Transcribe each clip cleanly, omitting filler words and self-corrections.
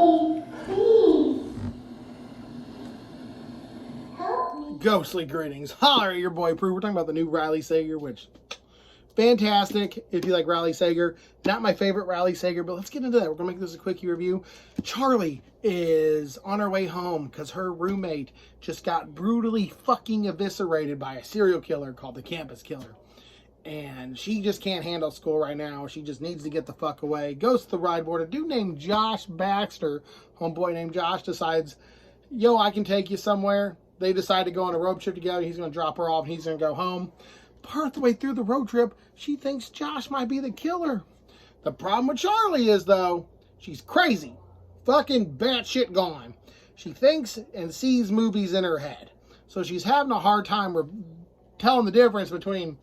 Mommy, please. Help me. Ghostly greetings. Holler at your boy Prue. We're talking about the new Riley Sager, which fantastic if you like Riley Sager. Not my favorite Riley Sager, but let's get into that. We're going to make this a quickie review. Charlie is on her way home because her roommate just got brutally fucking eviscerated by a serial killer called the Campus Killer. And she just can't handle school right now. She just needs to get the fuck away. Goes to the ride board. A dude named Josh Baxter, homeboy named Josh, decides, yo, I can take you somewhere. They decide to go on a road trip together. He's going to drop her off and he's going to go home. Part of the way through the road trip, she thinks Josh might be the killer. The problem with Charlie is, though, she's crazy. Fucking batshit gone. She thinks and sees movies in her head. So she's having a hard time telling the difference between,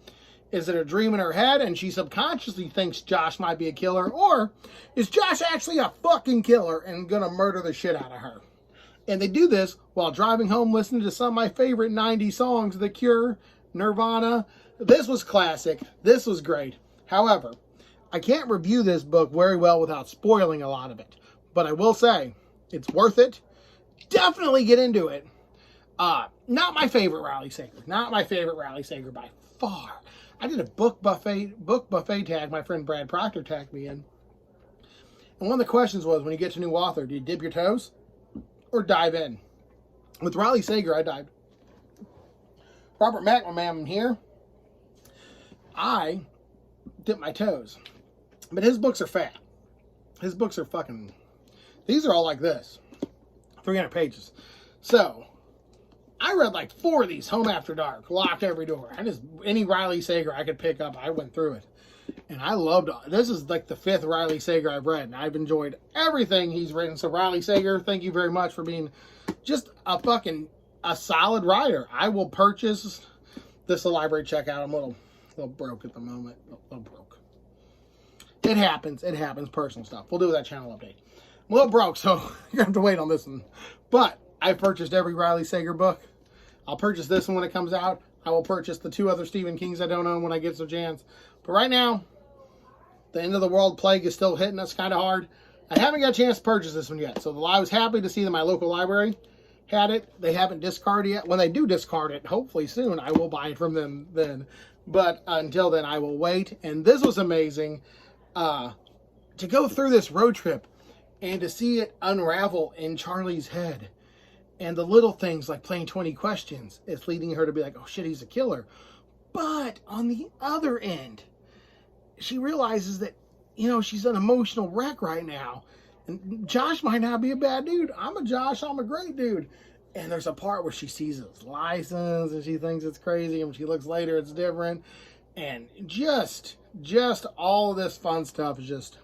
is it a dream in her head and she subconsciously thinks Josh might be a killer, or is Josh actually a fucking killer and gonna murder the shit out of her? And they do this while driving home listening to some of my favorite 90s songs, The Cure, Nirvana. This was classic. This was great. However, I can't review this book very well without spoiling a lot of it. But I will say, it's worth it. Definitely get into it. Not my favorite Riley Sager. Not my favorite Riley Sager by far. I did a book buffet tag my friend Brad Proctor tagged me in. And one of the questions was, when you get to a new author, do you dip your toes or dive in? With Riley Sager, I dived. Robert McNamara here, I dip my toes. But his books are fat. His books are fucking... These are all like this. 300 pages. So, I read like 4 of these home after dark. Locked every door. Any Riley Sager I could pick up, I went through it. And I loved it. This is like the 5th Riley Sager I've read. And I've enjoyed everything he's written. So, Riley Sager, thank you very much for being just a solid writer. I will purchase this library checkout. I'm a little broke at the moment. A little broke. It happens. It happens. Personal stuff. We'll do that channel update. I'm a little broke, so you're going to have to wait on this one. But I purchased every Riley Sager book. I'll purchase this one when it comes out. I will purchase the 2 other Stephen Kings I don't own when I get some chance. But right now, the end of the world plague is still hitting us kind of hard. I haven't got a chance to purchase this one yet. So I was happy to see that my local library had it. They haven't discarded yet. When they do discard it, hopefully soon, I will buy it from them then. But until then, I will wait. And this was amazing to go through this road trip and to see it unravel in Charlie's head. And the little things like playing 20 questions, it's leading her to be like, oh shit, he's a killer. But on the other end, she realizes that, you know, she's an emotional wreck right now. And Josh might not be a bad dude. I'm a Josh. I'm a great dude. And there's a part where she sees his license and she thinks it's crazy. And when she looks later, it's different. And just all of this fun stuff is just...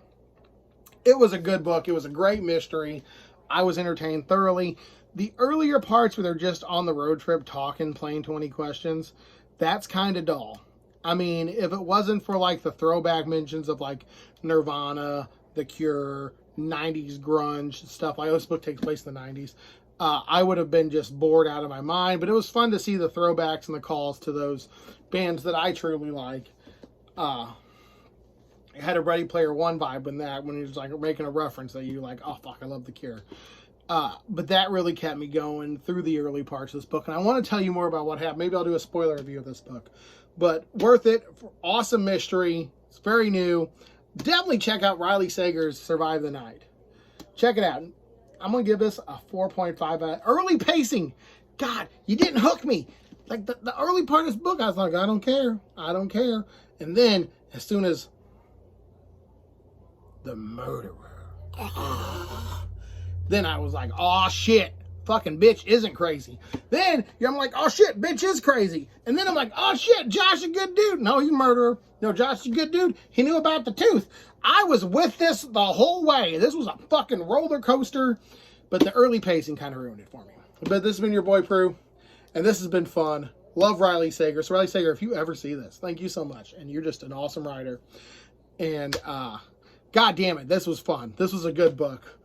It was a good book. It was a great mystery. I was entertained thoroughly. The earlier parts where they're just on the road trip talking, playing 20 questions, that's kind of dull. I mean, if it wasn't for like the throwback mentions of like Nirvana, The Cure, 90s grunge stuff, like this book takes place in the 90s, I would have been just bored out of my mind. But it was fun to see the throwbacks and the calls to those bands that I truly like. It had a Ready Player One vibe in that, when he was like making a reference that you like, oh fuck, I love The Cure. But that really kept me going through the early parts of this book. And I want to tell you more about what happened. Maybe I'll do a spoiler review of this book. But worth it. Awesome mystery. It's very new. Definitely check out Riley Sager's Survive the Night. Check it out. I'm going to give this a 4.5. Early pacing. God, you didn't hook me. Like the early part of this book, I was like, I don't care. I don't care. And then as soon as the murderer, then I was like, oh shit, fucking bitch isn't crazy. Then I'm like, oh shit, bitch is crazy. And then I'm like, oh shit, Josh a good dude. No, he's a murderer. No, Josh is a good dude. He knew about the tooth. I was with this the whole way. This was a fucking roller coaster. But the early pacing kind of ruined it for me. But this has been your boy Prue. And this has been fun. Love Riley Sager. So Riley Sager, if you ever see this, thank you so much. And you're just an awesome writer. And God damn it, this was fun. This was a good book.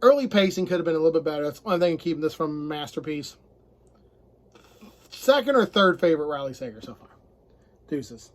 Early pacing could have been a little bit better. That's the only thing keeping this from a masterpiece. Second or third favorite Riley Sager so far. Deuces.